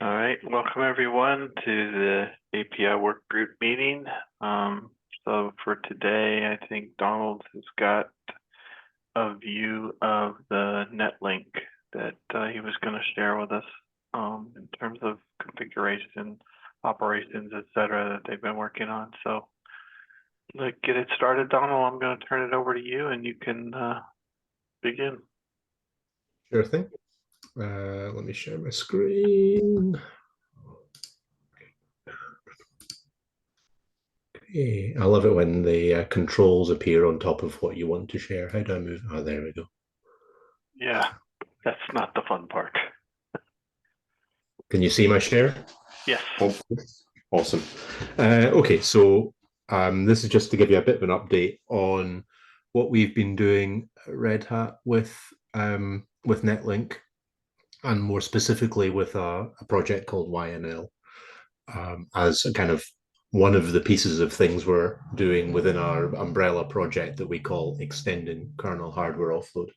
All right, welcome everyone to the API work group meeting. So for today, I think Donald has got a view of the netlink that he was going to share with us in terms of configuration, operations, etc. that they've been working on. So to get it started, Donald, I'm going to turn it over to you and you can begin. Sure thing. Let me share my screen. Okay. I love it when the controls appear on top of what you want to share. How do I move? Oh, there we go. Yeah, that's not the fun part. Can you see my share? Yes. Awesome. Okay, so this is just to give you a bit of an update on what we've been doing at Red Hat with Netlink, and more specifically with a project called YNL. As a kind of one of the pieces of things we're doing within our umbrella project that we call extending kernel hardware offload.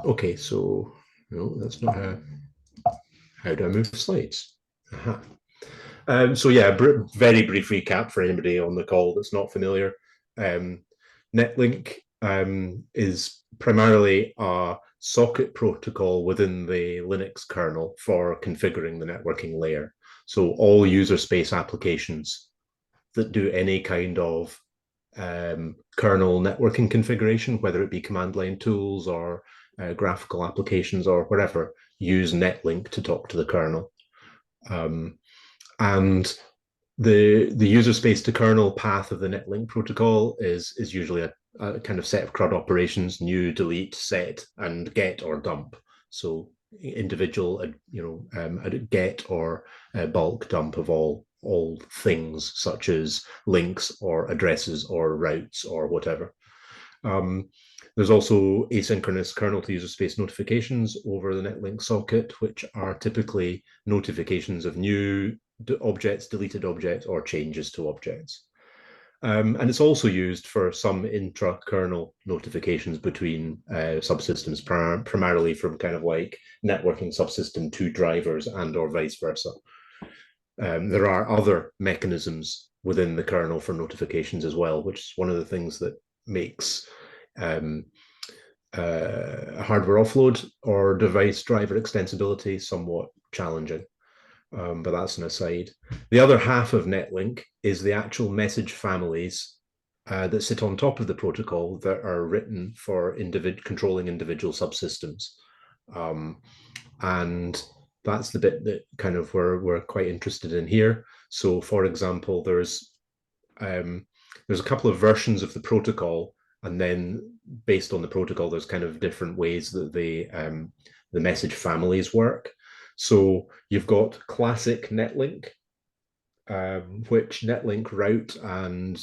Okay, so no, that's not how do I move slides? So yeah, very brief recap for anybody on the call that's not familiar. Netlink is primarily a socket protocol within the Linux kernel for configuring the networking layer. So all user space applications that do any kind of kernel networking configuration, whether it be command line tools or graphical applications or whatever, use Netlink to talk to the kernel. And the user space to kernel path of the Netlink protocol is usually a kind of set of CRUD operations: new, delete, set, and get or dump. So individual, get or bulk dump of all things such as links or addresses or routes or whatever. There's also asynchronous kernel to user space notifications over the Netlink socket, which are typically notifications of new objects, deleted objects, or changes to objects. And it's also used for some intra-kernel notifications between subsystems, primarily from kind of like networking subsystem to drivers and or vice versa. There are other mechanisms within the kernel for notifications as well, which is one of the things that makes hardware offload or device driver extensibility somewhat challenging. But that's an aside. The other half of Netlink is the actual message families that sit on top of the protocol that are written for controlling individual subsystems. And that's the bit that kind of we're quite interested in here. So, for example, there's a couple of versions of the protocol, and then based on the protocol, there's kind of different ways that the message families work. So you've got classic Netlink, which Netlink route and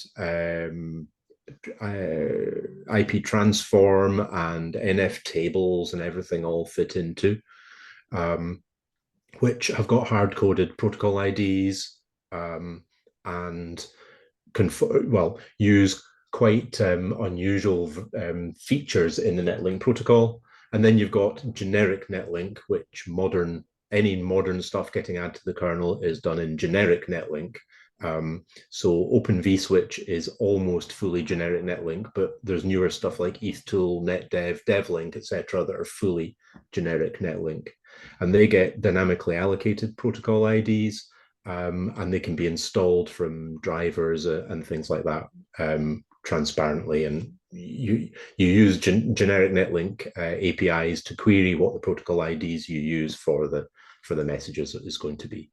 IP transform and NF tables and everything all fit into, which have got hard-coded protocol IDs and use quite unusual features in the Netlink protocol. And then you've got generic Netlink, which any modern stuff getting added to the kernel is done in generic Netlink. So Open vSwitch is almost fully generic Netlink, but there's newer stuff like ETHTool, NetDev, DevLink, etc. that are fully generic Netlink. And they get dynamically allocated protocol IDs, and they can be installed from drivers and things like that transparently. And you use generic Netlink APIs to query what the protocol IDs you use for the messages is going to be.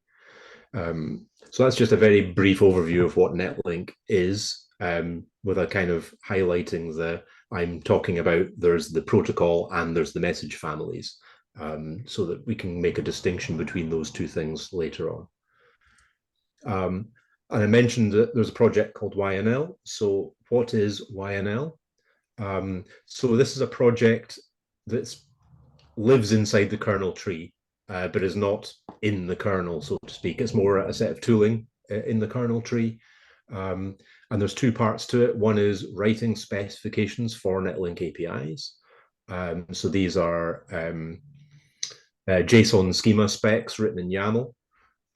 So that's just a very brief overview of what Netlink is, with a kind of highlighting I'm talking about there's the protocol and there's the message families, so that we can make a distinction between those two things later on. And I mentioned that there's a project called YNL. So what is YNL? So this is a project that lives inside the kernel tree, but is not in the kernel, so to speak. It's more a set of tooling in the kernel tree. And there's two parts to it. One is writing specifications for Netlink APIs. So these are JSON schema specs written in YAML,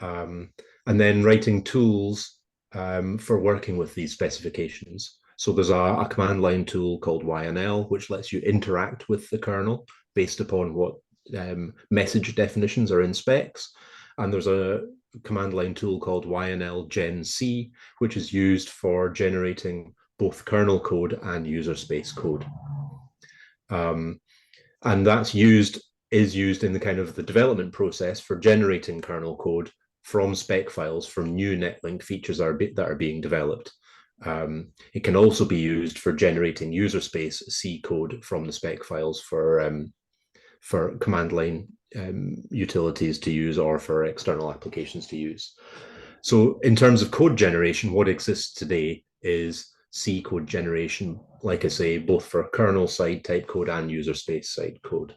and then writing tools for working with these specifications. So there's a command line tool called YNL, which lets you interact with the kernel based upon what message definitions are in specs. And there's a command line tool called YNL Gen C, which is used for generating both kernel code and user space code. And that's is used in the kind of the development process for generating kernel code from spec files from new netlink features that are being developed. It can also be used for generating user space C code from the spec files for command line utilities to use or for external applications to use. So in terms of code generation, what exists today is C code generation, like I say, both for kernel side type code and user space side code.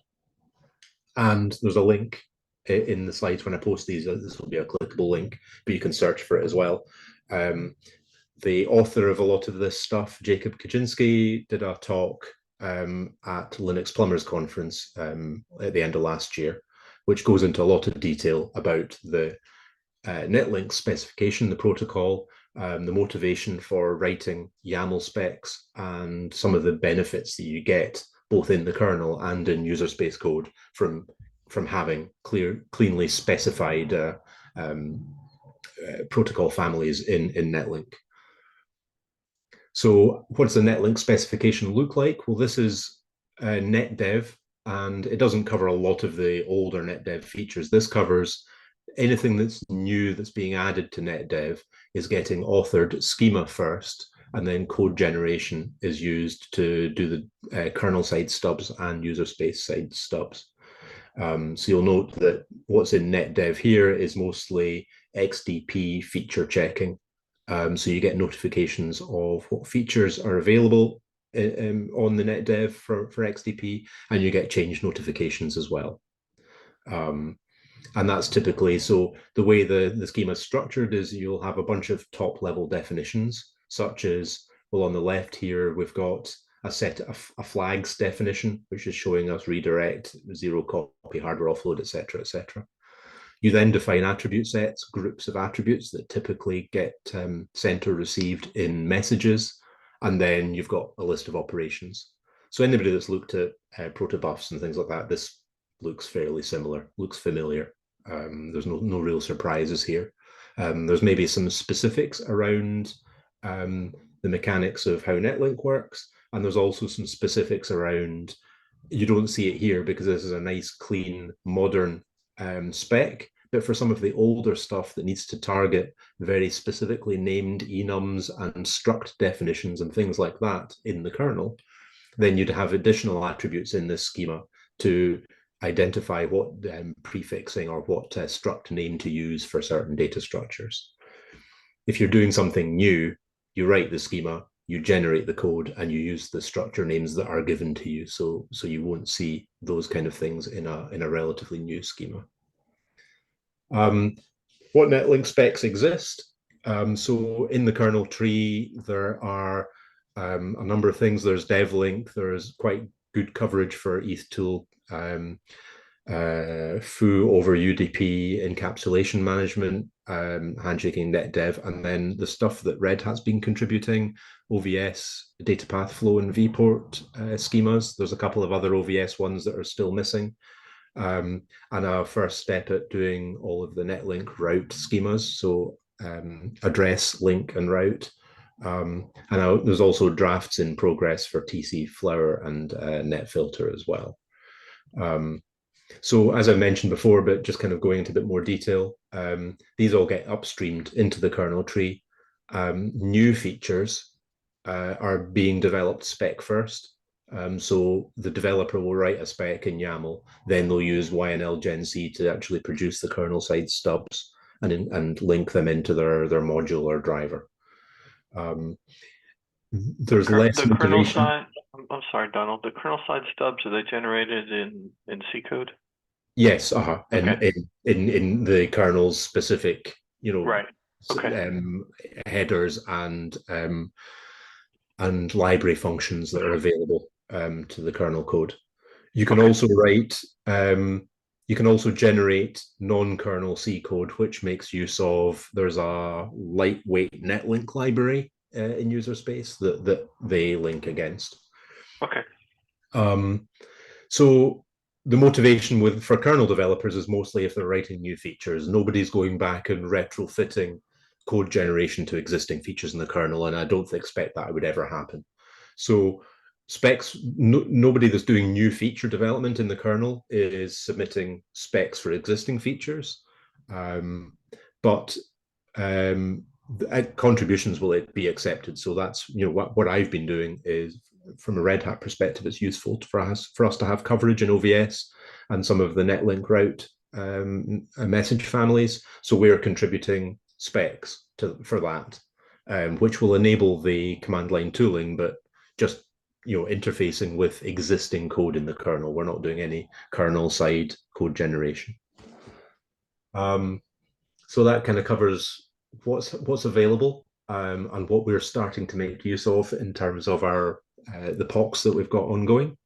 And there's a link in the slides when I post these. This will be a clickable link, but you can search for it as well. The author of a lot of this stuff, Jacob Kaczynski, did a talk at Linux Plumbers Conference at the end of last year, which goes into a lot of detail about the netlink specification, the protocol, the motivation for writing YAML specs, and some of the benefits that you get both in the kernel and in user space code from having cleanly specified protocol families in netlink. So what does the netlink specification look like? Well, this is NetDev, and it doesn't cover a lot of the older NetDev features. This covers anything that's new that's being added to NetDev is getting authored schema first, and then code generation is used to do the kernel side stubs and user space side stubs. So you'll note that what's in NetDev here is mostly XDP feature checking. So you get notifications of what features are available on the NetDev for XDP, and you get change notifications as well. And that's typically, so the way the schema is structured is you'll have a bunch of top level definitions, such as, well, on the left here, we've got a flags definition, which is showing us redirect, zero copy, hardware offload, etc., etc. You then define attribute sets, groups of attributes that typically get sent or received in messages, and then you've got a list of operations. So anybody that's looked at protobufs and things like that, this looks fairly similar, looks familiar. There's no real surprises here. There's maybe some specifics around the mechanics of how Netlink works, and there's also some specifics around, you don't see it here because this is a nice, clean, modern spec, but for some of the older stuff that needs to target very specifically named enums and struct definitions and things like that in the kernel, then you'd have additional attributes in this schema to identify what prefixing or what struct name to use for certain data structures. If you're doing something new, you write the schema, you generate the code, and you use the structure names that are given to you. So you won't see those kind of things in a relatively new schema. What netlink specs exist? So in the kernel tree, there are a number of things. There's devlink, there's quite good coverage for ethtool, foo over UDP, encapsulation management, handshaking NetDev, and then the stuff that Red Hat's been contributing, OVS, data path flow, and vport schemas. There's a couple of other OVS ones that are still missing. And our first step at doing all of the netlink route schemas, so address, link, and route. And there's also drafts in progress for TC Flower and NetFilter as well. So as I mentioned before, but just kind of going into a bit more detail, these all get upstreamed into the kernel tree. New features are being developed spec first. So the developer will write a spec in YAML, then they'll use YNL Gen C to actually produce the kernel side stubs and link them into their module or driver. There's less the kernel motivation. side. I'm sorry, Donald. The kernel side stubs, are they generated in C code? Yes, Okay. in the kernel's specific, Right. Okay. Headers and library functions that are available to the kernel code. You can also write You can also generate non-kernel C code, which makes use of, there's a lightweight netlink library in user space that they link against. Okay. So the motivation for kernel developers is mostly if they're writing new features. Nobody's going back and retrofitting code generation to existing features in the kernel, and I don't expect that would ever happen. So specs, nobody that's doing new feature development in the kernel is submitting specs for existing features, but contributions will be accepted. So that's what I've been doing is, from a Red Hat perspective, it's useful for us to have coverage in OVS and some of the netlink route message families. So we're contributing specs for that, which will enable the command line tooling, but just interfacing with existing code in the kernel. We're not doing any kernel side code generation. So that kind of covers what's available and what we're starting to make use of in terms of our the POCs that we've got ongoing.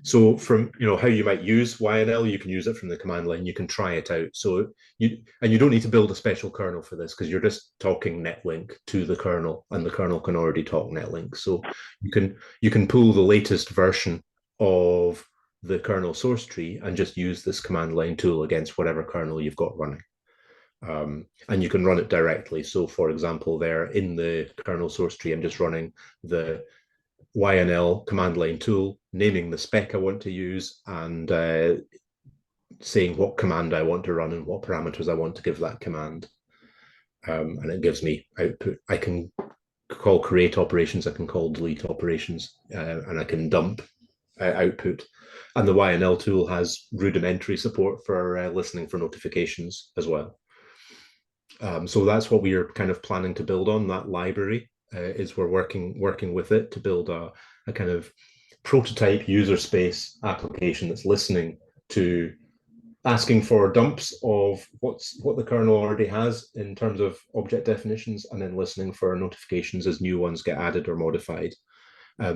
So from how you might use YNL, you can use it from the command line. You can try it out. So you don't need to build a special kernel for this, because you're just talking netlink to the kernel, and the kernel can already talk netlink. So you can pull the latest version of the kernel source tree and just use this command line tool against whatever kernel you've got running. And you can run it directly. So for example, there in the kernel source tree, I'm just running the YNL command line tool, naming the spec I want to use, and saying what command I want to run and what parameters I want to give that command. And it gives me output. I can call create operations, I can call delete operations, and I can dump output. And the YNL tool has rudimentary support for listening for notifications as well. So that's what we are kind of planning to build on, that library. Is we're working with it to build a kind of prototype user space application that's listening to, asking for dumps of what the kernel already has in terms of object definitions, and then listening for notifications as new ones get added or modified,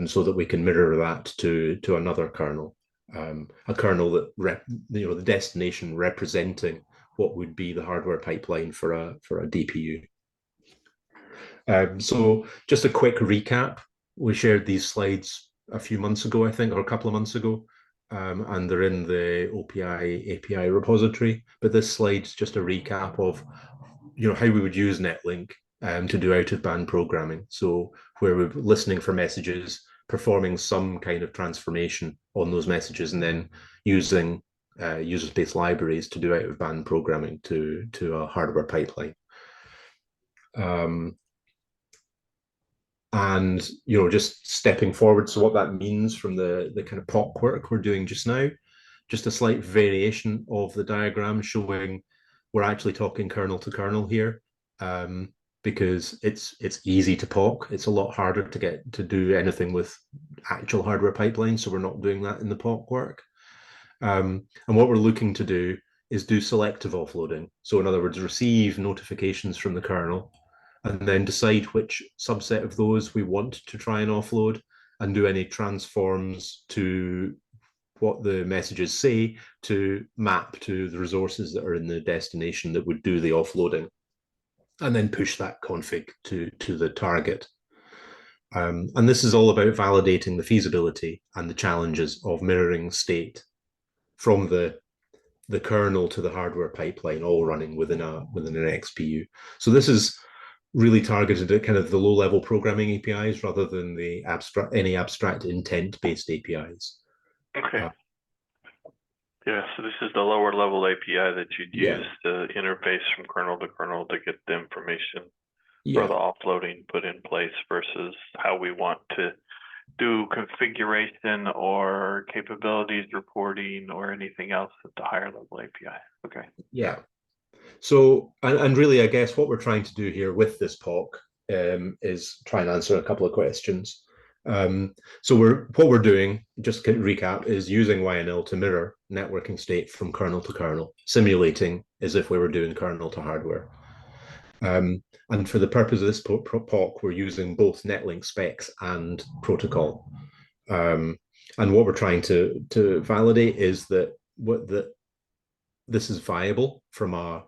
so that we can mirror that to another kernel, a kernel that the destination representing what would be the hardware pipeline for a DPU. So just a quick recap. We shared these slides a few months ago, I think, or a couple of months ago, and they're in the OPI API repository. But this slide's just a recap of how we would use Netlink to do out-of-band programming. So where we're listening for messages, performing some kind of transformation on those messages, and then using user space libraries to do out-of-band programming to a hardware pipeline. And just stepping forward, so what that means from the kind of POC work we're doing just now, just a slight variation of the diagram showing we're actually talking kernel to kernel here, because it's easy to POC. It's a lot harder to get to do anything with actual hardware pipelines, so we're not doing that in the POC work. And what we're looking to do is do selective offloading. So in other words, receive notifications from the kernel, and then decide which subset of those we want to try and offload, and do any transforms to what the messages say to map to the resources that are in the destination that would do the offloading, and then push that config to the target. And this is all about validating the feasibility and the challenges of mirroring state from the kernel to the hardware pipeline, all running within an XPU. So this is really targeted at kind of the low-level programming APIs rather than the any abstract intent-based APIs. Okay. Yeah, so this is the lower level API that you'd use to interface from kernel to kernel to get the information for the offloading put in place, versus how we want to do configuration or capabilities reporting or anything else at the higher level API. Okay. Yeah. So, and really, I guess what we're trying to do here with this POC is try and answer a couple of questions. So what we're doing, just to recap, is using YNL to mirror networking state from kernel to kernel, simulating as if we were doing kernel to hardware. And for the purpose of this POC, we're using both Netlink specs and protocol. And what we're trying to validate is that that this is viable from a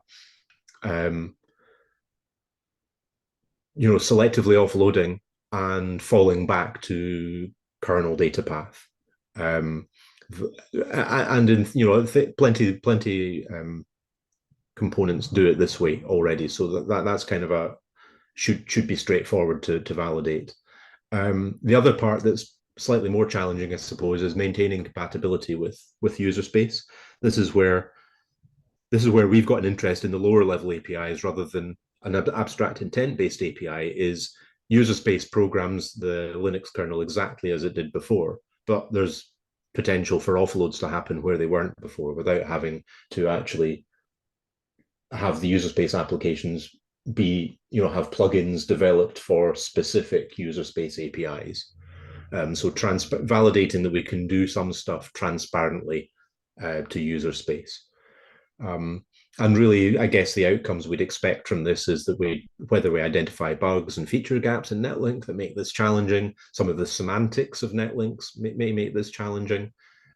selectively offloading and falling back to kernel data path. And in plenty components do it this way already, so that's kind of a should be straightforward to validate. The other part that's slightly more challenging, I suppose, is maintaining compatibility with user space. This is where we've got an interest in the lower level APIs rather than an abstract intent-based API. Is user space programs the Linux kernel exactly as it did before, but there's potential for offloads to happen where they weren't before without having to actually have the user space applications have plugins developed for specific user space APIs. So validating that we can do some stuff transparently to user space. And really, I guess the outcomes we'd expect from this is that whether we identify bugs and feature gaps in Netlink that make this challenging, some of the semantics of Netlinks may make this challenging,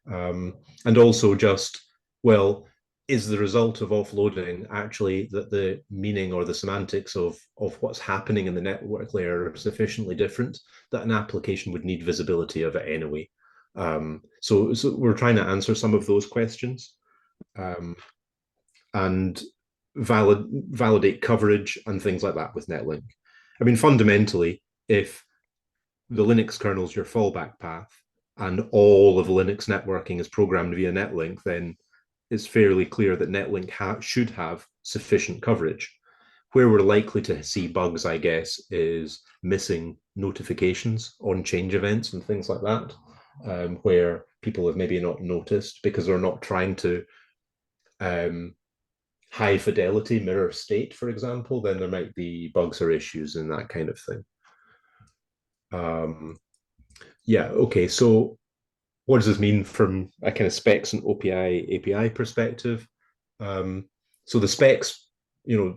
and also just, well, is the result of offloading actually that the meaning or the semantics of what's happening in the network layer are sufficiently different that an application would need visibility of it anyway? So we're trying to answer some of those questions. And validate coverage and things like that with Netlink. I mean, fundamentally, if the Linux kernel is your fallback path and all of Linux networking is programmed via Netlink, then it's fairly clear that Netlink should have sufficient coverage. Where we're likely to see bugs, I guess, is missing notifications on change events and things like that, where people have maybe not noticed because they're not trying to high fidelity mirror state, for example, then there might be bugs or issues and that kind of thing. Okay, so what does this mean from a kind of specs and OPI API perspective? So the specs,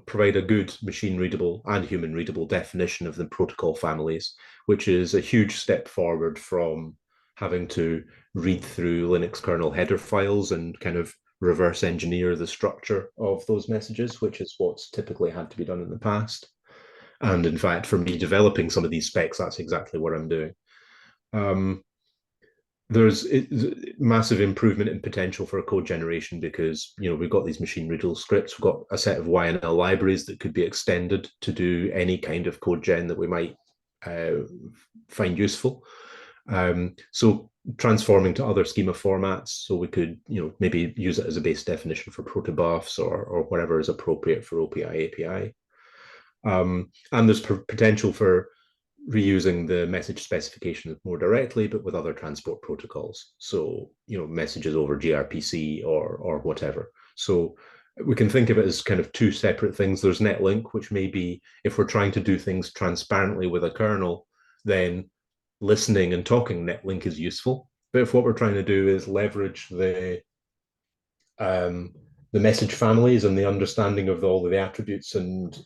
provide a good machine readable and human readable definition of the protocol families, which is a huge step forward from having to read through Linux kernel header files and kind of reverse engineer the structure of those messages, which is what's typically had to be done in the past. And in fact, for me developing some of these specs, that's exactly what I'm doing. There's massive improvement in potential for code generation because, we've got these machine readable scripts, we've got a set of YNL libraries that could be extended to do any kind of code gen that we might find useful. So transforming to other schema formats, so we could, maybe use it as a base definition for protobufs or whatever is appropriate for OPI API. And there's potential for reusing the message specification more directly, but with other transport protocols. So, messages over gRPC or whatever. So we can think of it as kind of two separate things. There's Netlink, which may be, if we're trying to do things transparently with a kernel, then listening and talking Netlink is useful. But if what we're trying to do is leverage the message families and the understanding of all of the attributes and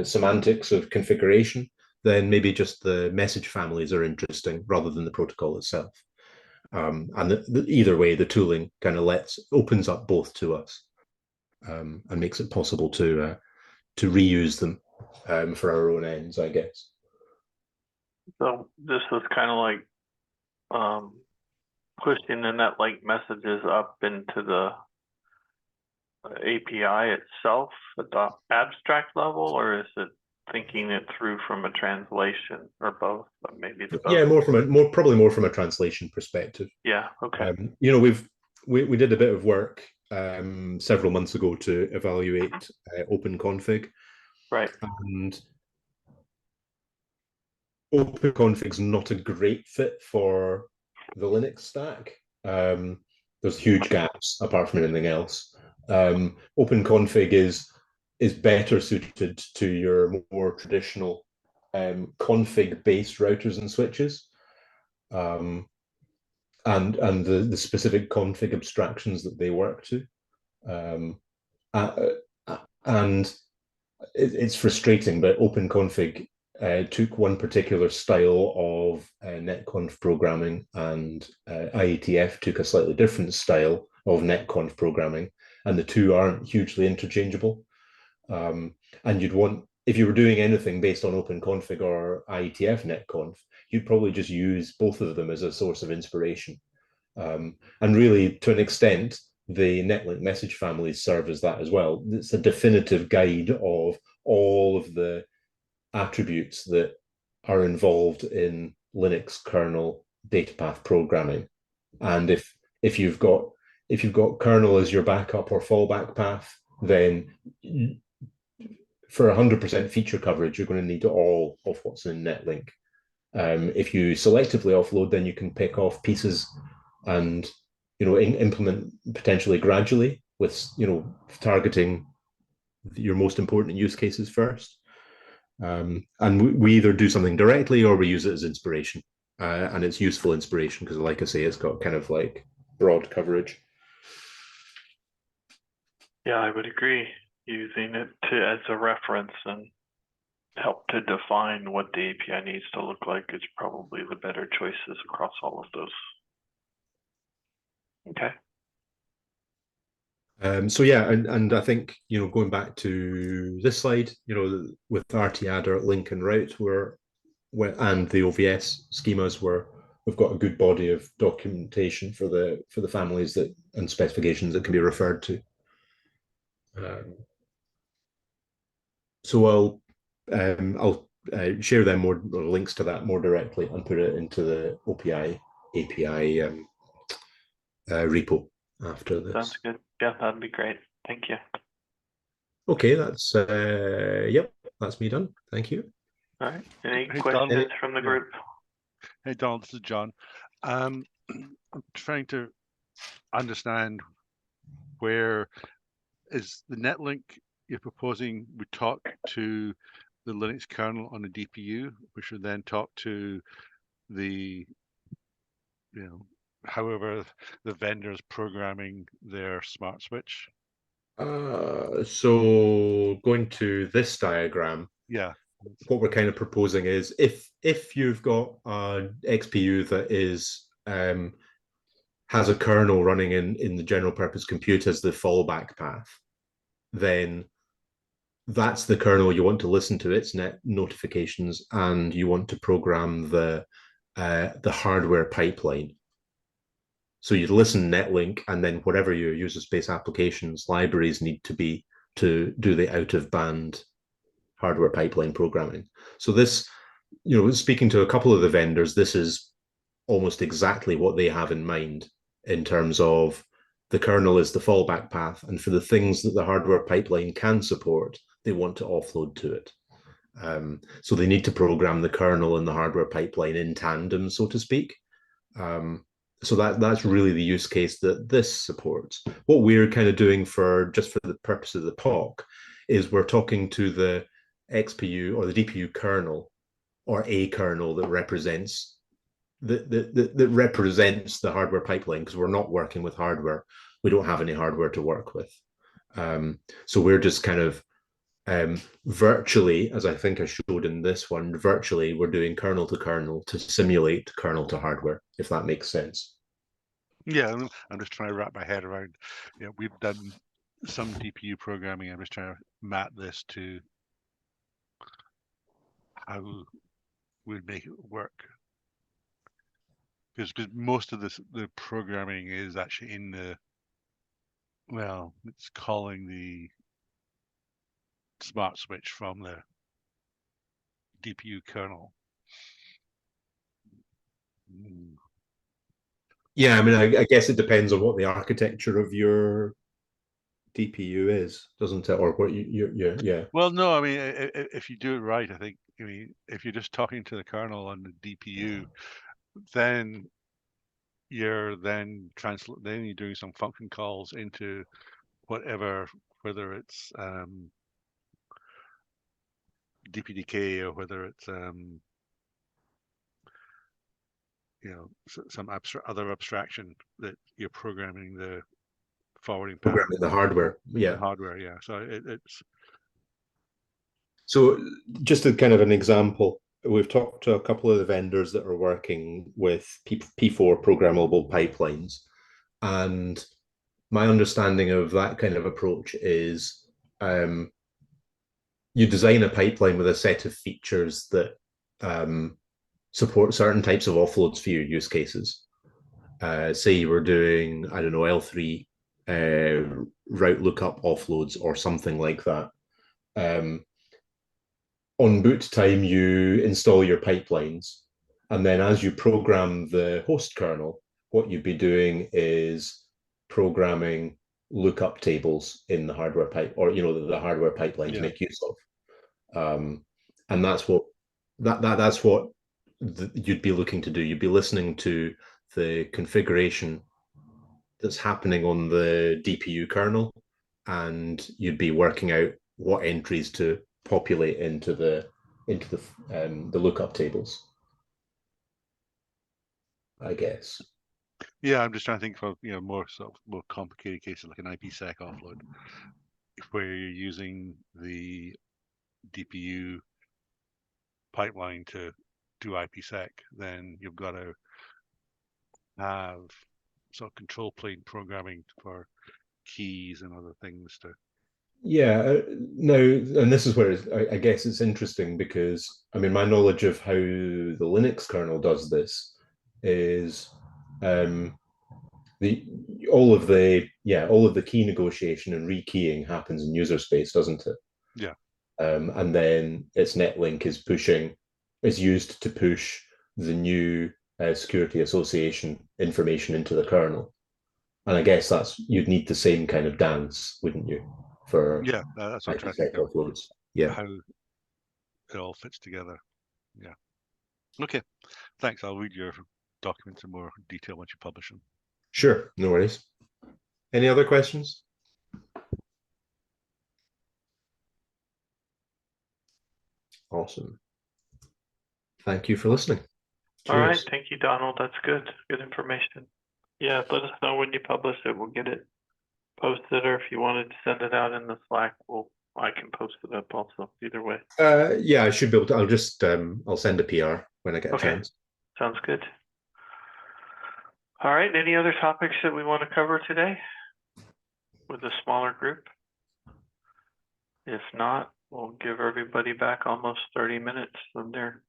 semantics of configuration, then maybe just the message families are interesting rather than the protocol itself. And either way, the tooling kind of opens up both to us and makes it possible to reuse them for our own ends, I guess. So this was kind of like pushing the Netlink messages up into the API itself at the abstract level, or is it thinking it through from a translation, or both? But maybe the both. Yeah, probably more from a translation perspective. Yeah. Okay. We did a bit of work several months ago to evaluate OpenConfig. Right. And OpenConfig's not a great fit for the Linux stack. There's huge gaps apart from anything else. OpenConfig is better suited to your more traditional config-based routers and switches, and the specific config abstractions that they work to. And it's frustrating, but OpenConfig took one particular style of netconf programming, and IETF took a slightly different style of netconf programming, and the two aren't hugely interchangeable. And you'd want, if you were doing anything based on OpenConfig or IETF netconf, you'd probably just use both of them as a source of inspiration. And really, to an extent, the netlink message families serve as that as well. It's a definitive guide of all of the attributes that are involved in Linux kernel data path programming. And if you've got kernel as your backup or fallback path, then for 100% feature coverage, you're going to need all of what's in netlink. If you selectively offload, then you can pick off pieces and implement potentially gradually with targeting your most important use cases first. And we either do something directly or we use it as inspiration, and it's useful inspiration because, like I say, it's got kind of like broad coverage. Yeah, I would agree. Using it as a reference and help to define what the API needs to look like is probably the better choices across all of those. Okay. So yeah, and I think going back to this slide, with RTAdder, link and route, and the OVS schemas, we've got a good body of documentation for the families and specifications that can be referred to. So I'll share them more, or links to that more directly, and put it into the OPI API repo after this. Sounds good. Yeah, that'd be great. Thank you. Okay, that's yep, that's me done. Thank you. All right. Any questions from the group? Hey, Donald, this is John. I'm trying to understand where is the netlink you're proposing would talk to the Linux kernel on the DPU, which would then talk to the, however the vendor's programming their smart switch. So going to this diagram, yeah, what we're kind of proposing is if you've got an XPU that is has a kernel running in the general purpose compute as the fallback path, then that's the kernel you want to listen to its net notifications, and you want to program the hardware pipeline. So you'd listen netlink, and then whatever your user space applications libraries need to be to do the out of band hardware pipeline programming. So this, speaking to a couple of the vendors, this is almost exactly what they have in mind in terms of the kernel is the fallback path, and for the things that the hardware pipeline can support, they want to offload to it. So they need to program the kernel and the hardware pipeline in tandem, so to speak. So that's really the use case that this supports. What we're kind of doing just for the purpose of the talk is we're talking to the XPU or the DPU kernel, or a kernel that represents that represents the hardware pipeline, because we're not working with hardware. We don't have any hardware to work with. So we're just kind of virtually, as I think I showed in this one, virtually we're doing kernel to kernel to simulate kernel to hardware, if that makes sense. Yeah, I'm just trying to wrap my head around, we've done some DPU programming. I'm just trying to map this to how we'd make it work. Because most of the programming is actually in it's calling the smart switch from the DPU kernel. Yeah, I mean, I guess it depends on what the architecture of your DPU is, doesn't it? Or what yeah. Well, no, I mean, if you do it right, I think, if you're just talking to the kernel on the DPU, then you're then you're doing some function calls into whatever, whether it's DPDK or whether it's some other abstraction that you're programming the forwarding path. Programming the hardware, yeah. The hardware, yeah. So it's. So just a kind of an example, we've talked to a couple of the vendors that are working with P4 programmable pipelines, and my understanding of that kind of approach is you design a pipeline with a set of features that support certain types of offloads for your use cases. Say you were doing, I don't know, L3 route lookup offloads or something like that. On boot time, you install your pipelines, and then as you program the host kernel, what you'd be doing is programming lookup tables in the hardware pipe, or the hardware pipeline to make use of. And that's what you'd be looking to do. You'd be listening to the configuration that's happening on the DPU kernel, and you'd be working out what entries to populate into the lookup tables, I guess. Yeah, I'm just trying to think of more complicated cases like an IPsec offload, where you're using the DPU pipeline to do IPsec. Then you've got to have sort of control plane programming for keys and other things to. Yeah, no, and this is where I guess it's interesting because I mean my knowledge of how the Linux kernel does this is all of the key negotiation and rekeying happens in user space, doesn't it? Yeah. And then its netlink is used to push the new security association information into the kernel. And I guess you'd need the same kind of dance, wouldn't you? For that's what I'm trying to think of. offloads. Yeah. How it all fits together. Yeah. Okay. Thanks. I'll read your documents in more detail once you publish them. Sure. No worries. Any other questions? Awesome. Thank you for listening. All right. Thank you, Donald. That's good. Good information. Yeah, let us know when you publish it. We'll get it posted, or if you wanted to send it out in the Slack, I can post it up also. Either way. Yeah, I should be able to. I'll send a PR when I get a chance. Sounds good. All right. Any other topics that we want to cover today with a smaller group? If not, we'll give everybody back almost 30 minutes of their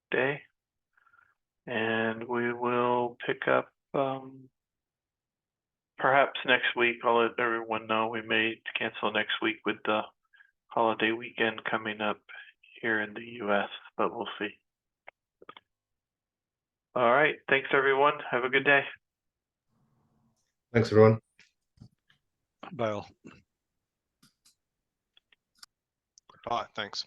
day, and we will pick up perhaps next week. I'll let everyone know we may cancel next week with the holiday weekend coming up here in the US, but we'll see. All right. Thanks, everyone. Have a good day. Thanks, everyone. Bye. Bye. Thanks.